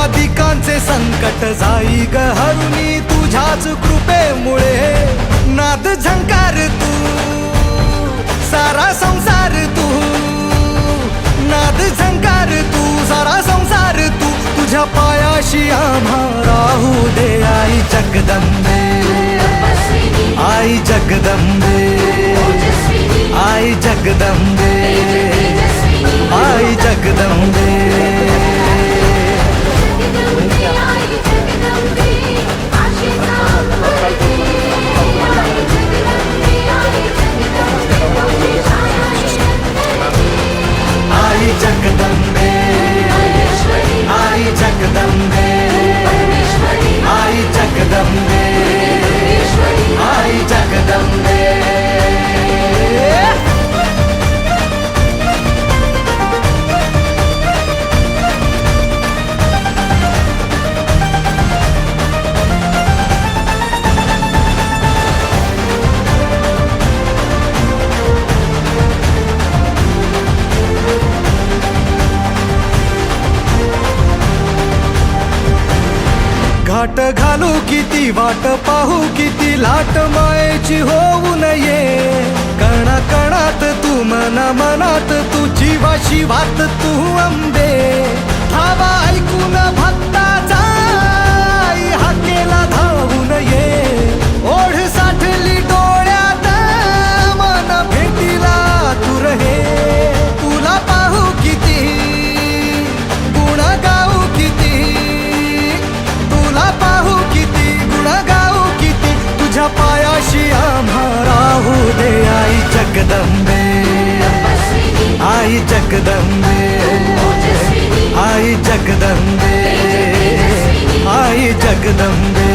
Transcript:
भाविकांचे संकट जाई ग हरुनी तुझ्याच कृपेमुळे नाद झंकार तू सारा संसार तू नाद झंकार तू सारा संसार तू तुझ्या पायाशी आम्हा राहू दे आई जगदंबे आई जगदंबे आई जगदंबे आई जगदंबे आई जगदंबे आई जगदंबे आई जगदंबे आई जगदंबे घाट घालू किती वाट पाहू किती लाट मायेची होऊ नये कणा कणात तू मना मनात तू जीवाशी वात तू अंबे धावा ऐकून भक्ताचा आई हाकेला धावू नये ओढ साठली डोळ्यात मन भेटीला तू रहे तुला पाहू किती गुण गाऊ किती तुला पाहू किती गुण गाऊ किती तुझ्या पायाशी आम्हा राहू दे आई जगदंबे आई जगदंबे आई जगदंबे आई जगदंबे